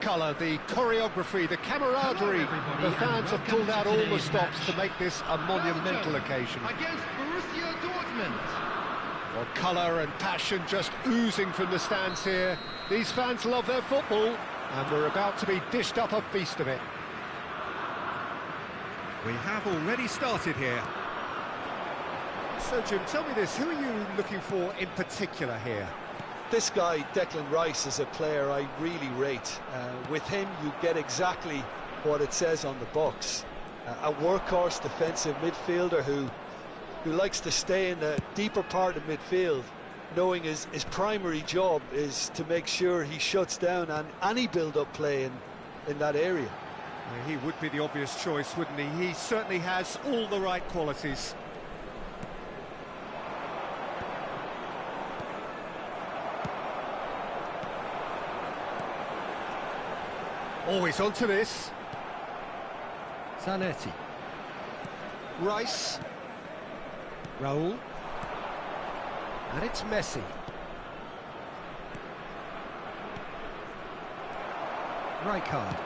Colour, the choreography, the camaraderie. The fans have pulled out all the stops to make this a monumental occasion. Against Borussia Dortmund. Well, colour and passion just oozing from the stands here. These fans love their football, and we're about to be dished up a feast of it. We have already started here. So, Jim, tell me this, who are you looking for in particular here? This guy, Declan Rice, is a player I really rate. With him, you get exactly what it says on the box. A workhorse defensive midfielder who likes to stay in the deeper part of midfield, knowing his primary job is to make sure he shuts down any build-up play in that area. He would be the obvious choice, wouldn't he? He certainly has all the right qualities. Always onto this. Zanetti. Rice. Raul. And it's Messi. Rijkaard.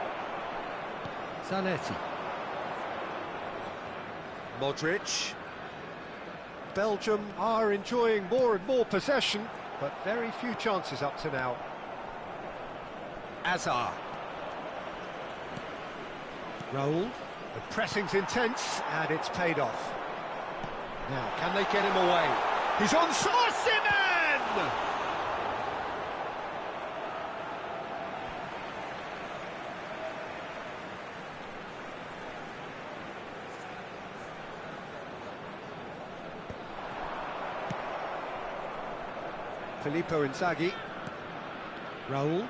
Zanetti. Modric. Belgium are enjoying more and more possession, but very few chances up to now. Azar. Raul. The pressing's intense, and it's paid off. Now, can they get him away? He's on Osimhen! Filippo Inzaghi. Raul.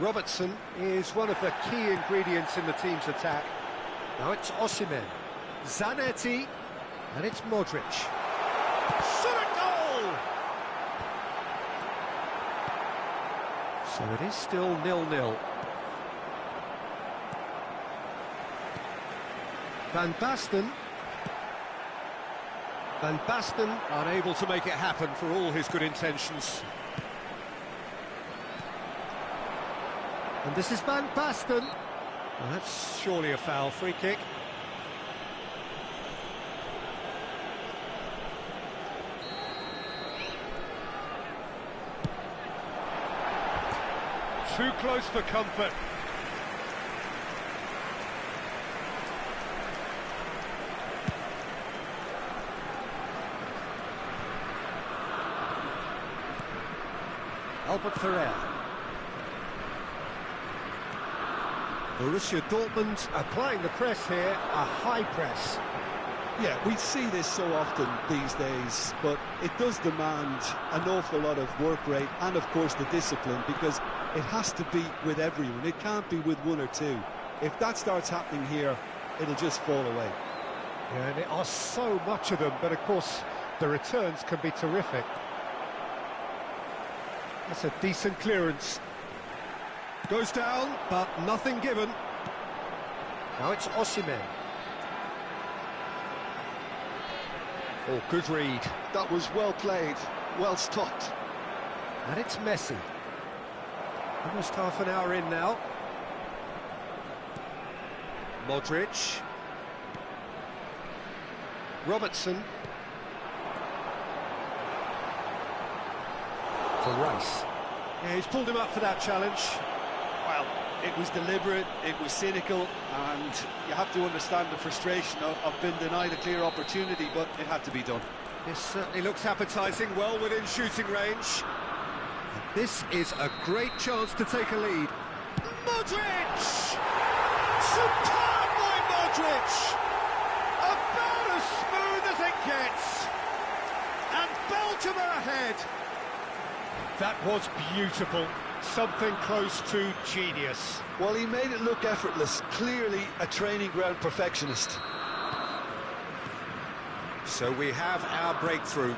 Robertson is one of the key ingredients in the team's attack. Now it's Osimhen. Zanetti. And it's Modric. Shot a goal! So it is still 0-0. Van Basten. Van Basten unable to make it happen for all his good intentions. And this is Van Basten. Well, that's surely a foul. Free kick. Too close for comfort. Albert Ferrer. Borussia Dortmund applying the press here, a high press. Yeah, we see this so often these days, but it does demand an awful lot of work rate and, of course, the discipline, because it has to be with everyone. It can't be with one or two. If that starts happening here, it'll just fall away. Yeah, and there are so much of them, but, of course, the returns can be terrific. That's a decent clearance. Goes down, but nothing given. Now it's Osimhen. Oh, good read. That was well played, well stopped. And it's Messi. Almost half an hour in now. Modric. Robertson. For Rice. Yeah, he's pulled him up for that challenge. Well, it was deliberate, it was cynical, and you have to understand the frustration of being denied a clear opportunity, but it had to be done. This certainly looks appetising, well within shooting range. And this is a great chance to take a lead. Modric! Superb by Modric! About as smooth as it gets. And Belgium are ahead. That was beautiful. Something close to genius. Well, he made it look effortless. Clearly a training ground perfectionist. So we have our breakthrough.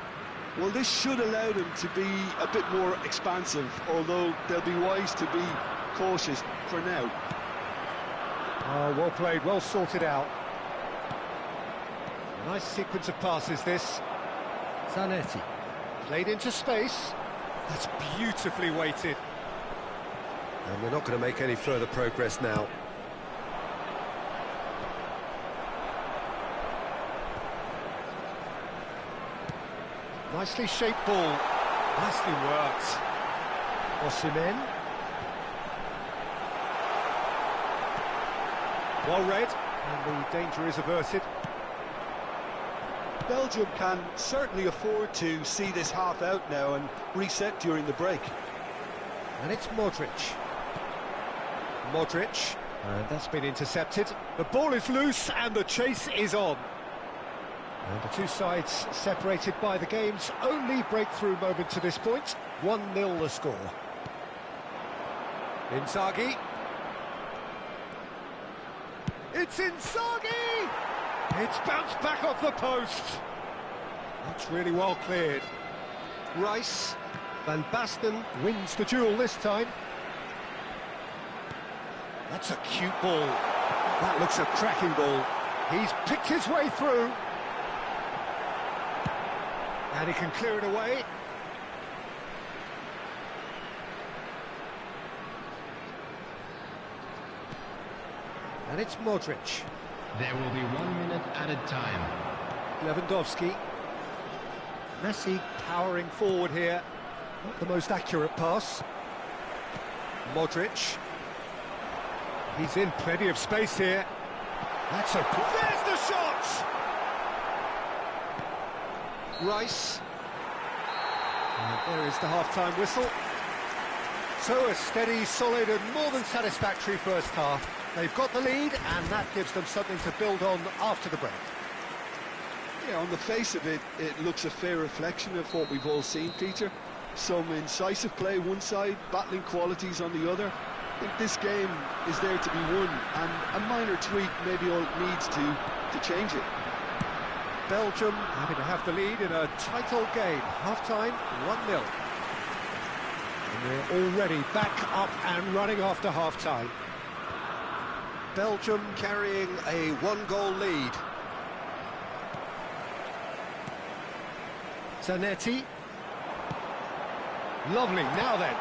Well, this should allow them to be a bit more expansive, although they'll be wise to be cautious for now. Oh, well played, well sorted out. Nice sequence of passes, this. Zanetti. Played into space. That's beautifully weighted. And they're not going to make any further progress now. Nicely shaped ball. Nicely worked. Osimhen. Well read, and the danger is averted. Belgium can certainly afford to see this half out now and reset during the break. And it's Modric. Modric. And that's been intercepted. The ball is loose and the chase is on. And the two sides separated by the game's only breakthrough moment to this point. 1-0 the score. Inzaghi. It's Inzaghi! It's bounced back off the post. That's really well cleared. Rice. Van Basten wins the duel this time. That's a cute ball. That looks a cracking ball. He's picked his way through. And he can clear it away. And it's Modric. There will be 1 minute added time. Lewandowski. Messi powering forward here. Not the most accurate pass. Modric. He's in plenty of space here. That's a... There's the shot! Rice. And there is the half-time whistle. So a steady, solid and more than satisfactory first half. They've got the lead and that gives them something to build on after the break. Yeah, on the face of it, it looks a fair reflection of what we've all seen, Peter. Some incisive play one side, battling qualities on the other. I think this game is there to be won, and a minor tweak may be all it needs to change it. Belgium happy to have the lead in a tight old game. Half-time, 1-0. And they're already back up and running after half-time. Belgium carrying a one-goal lead. Zanetti. Lovely, now then.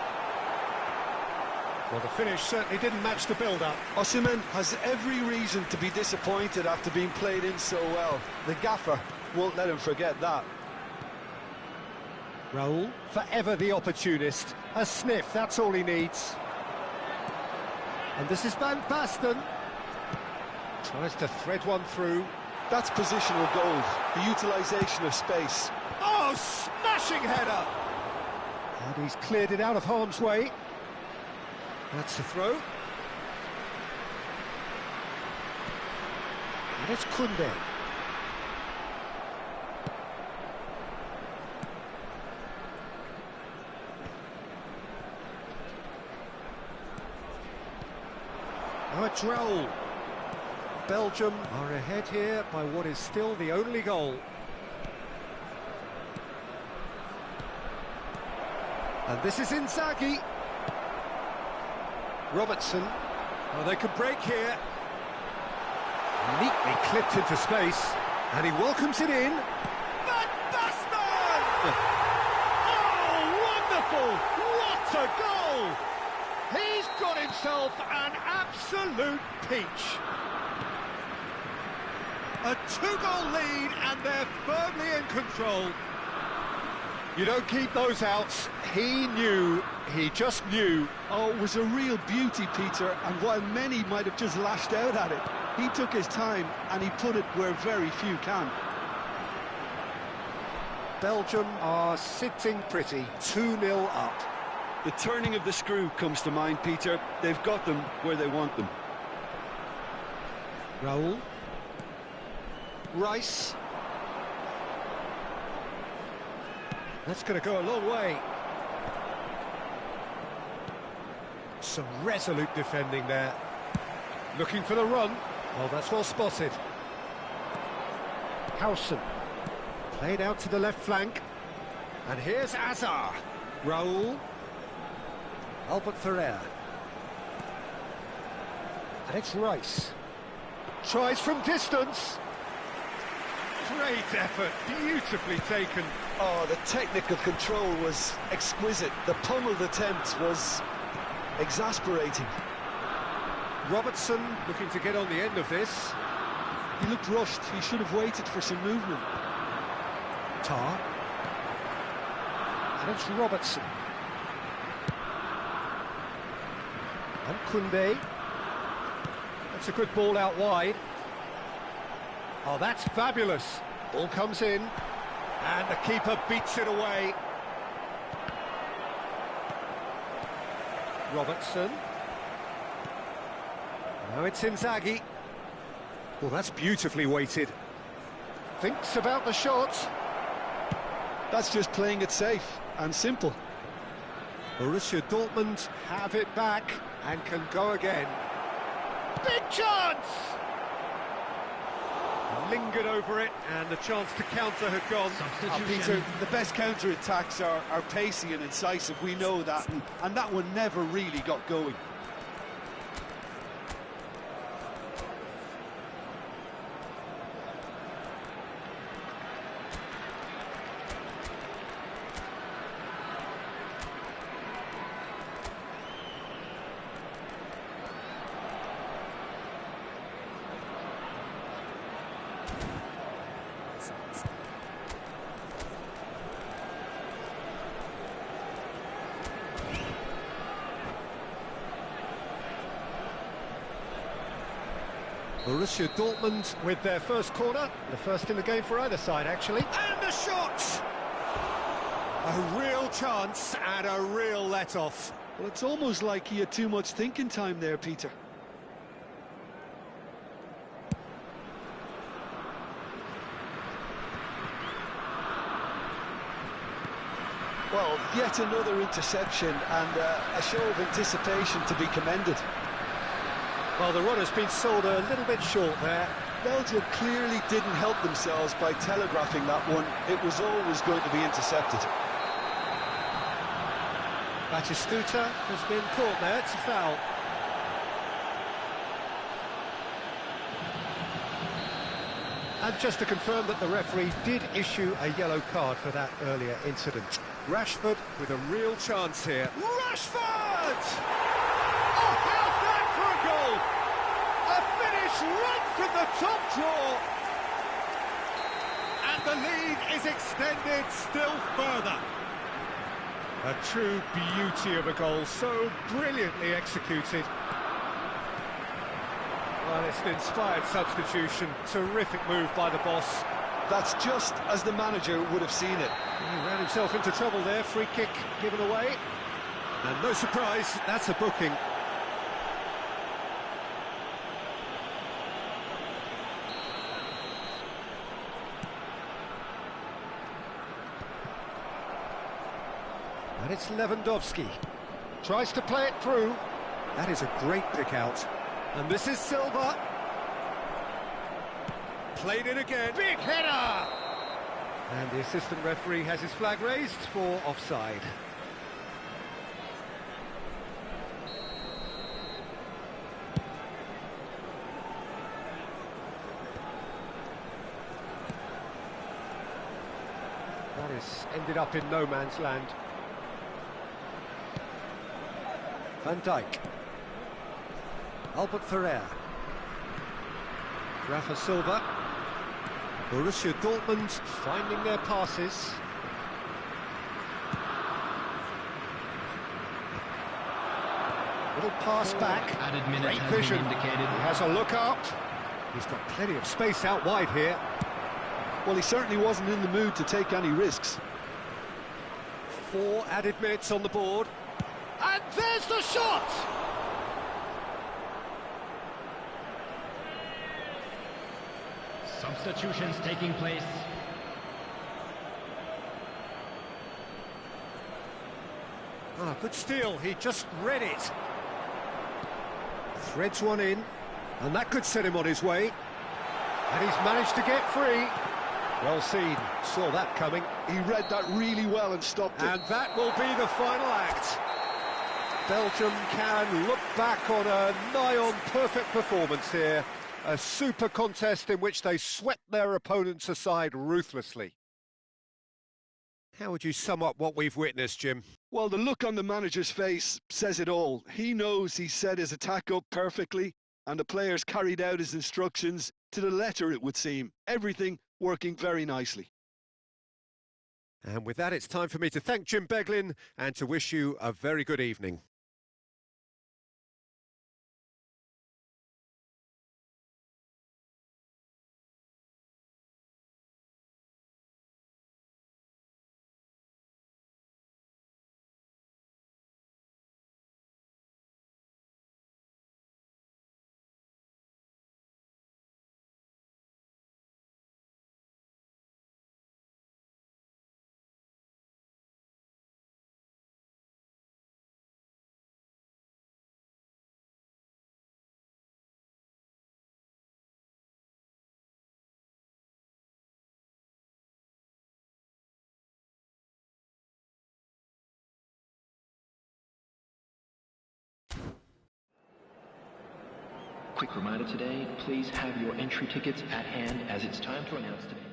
Well, the finish certainly didn't match the build-up. Osimhen has every reason to be disappointed after being played in so well. The gaffer won't let him forget that. Raul, forever the opportunist. A sniff, that's all he needs. And this is Van Basten. Tries to thread one through. That's positional gold, the utilisation of space. Oh, smashing header! And he's cleared it out of harm's way. That's the throw. And it's Kunde. Now it's Raul. Belgium are ahead here by what is still the only goal. And this is Inzaghi. Robertson. Oh, they could break here. Neatly clipped into space. And he welcomes it in. Van Basten! Oh, wonderful! What a goal! He's got himself an absolute peach. A two-goal lead and they're firmly in control. You don't keep those outs. He knew, he just knew. Oh, it was a real beauty, Peter, and while many might have just lashed out at it, he took his time and he put it where very few can. Belgium are sitting pretty, 2-0 up. The turning of the screw comes to mind, Peter. They've got them where they want them. Raul. Rice. That's going to go a long way. Some resolute defending there. Looking for the run. Oh, that's well spotted. Howson. Played out to the left flank. And here's Azar. Raul. Albert Ferrer. And it's Rice. Tries from distance. Great effort, beautifully taken. Oh, the technical control was exquisite. The pummeled attempt was exasperating. Robertson looking to get on the end of this. He looked rushed. He should have waited for some movement. Tar. And it's Robertson. And Koundé. That's a good ball out wide. Oh, that's fabulous. Ball comes in, and the keeper beats it away. Robertson. Now it's Inzaghi. Well, that's beautifully weighted. Thinks about the shot. That's just playing it safe and simple. Borussia Dortmund have it back and can go again. Big chance! Lingered over it, and the chance to counter had gone. Peter, the best counter-attacks are pacey and incisive, we know that, and that one never really got going. Borussia Dortmund with their first corner, the first in the game for either side, actually. And the shot! A real chance and a real let-off. Well, it's almost like he had too much thinking time there, Peter. Well, yet another interception and a show of anticipation to be commended. Well, the runner's been sold a little bit short there. Belgium clearly didn't help themselves by telegraphing that one. It was always going to be intercepted. Batistuta has been caught there, it's a foul. And just to confirm that the referee did issue a yellow card for that earlier incident. Rashford with a real chance here. Rashford! Oh, how's that for a goal? A finish right from the top draw. And the lead is extended still further. A true beauty of a goal, so brilliantly executed. Well, it's an inspired substitution. Terrific move by the boss. That's just as the manager would have seen it. He ran himself into trouble there. Free kick given away. And no surprise, that's a booking. And it's Lewandowski. Tries to play it through. That is a great pick out. And this is Silva. Played it again. Big header! And the assistant referee has his flag raised for offside. That has ended up in no man's land. Van Dijk. Albert Ferrer. Rafa Silva. Borussia Dortmund finding their passes. Little pass back. Added minute Great has vision. been indicated. He has a look up. He's got plenty of space out wide here. Well, he certainly wasn't in the mood to take any risks. 4 added minutes on the board. And there's the shot! Substitutions taking place. Ah, good steal, he just read it. Threads one in, and that could set him on his way. And he's managed to get free. Well seen, saw that coming. He read that really well and stopped it. And that will be the final act. Belgium can look back on a nigh-on perfect performance here. A super contest in which they swept their opponents aside ruthlessly. How would you sum up what we've witnessed, Jim? Well, the look on the manager's face says it all. He knows he set his attack up perfectly, and the players carried out his instructions to the letter, it would seem. Everything working very nicely. And with that, it's time for me to thank Jim Beglin and to wish you a very good evening. Quick reminder today, please have your entry tickets at hand as it's time to announce today.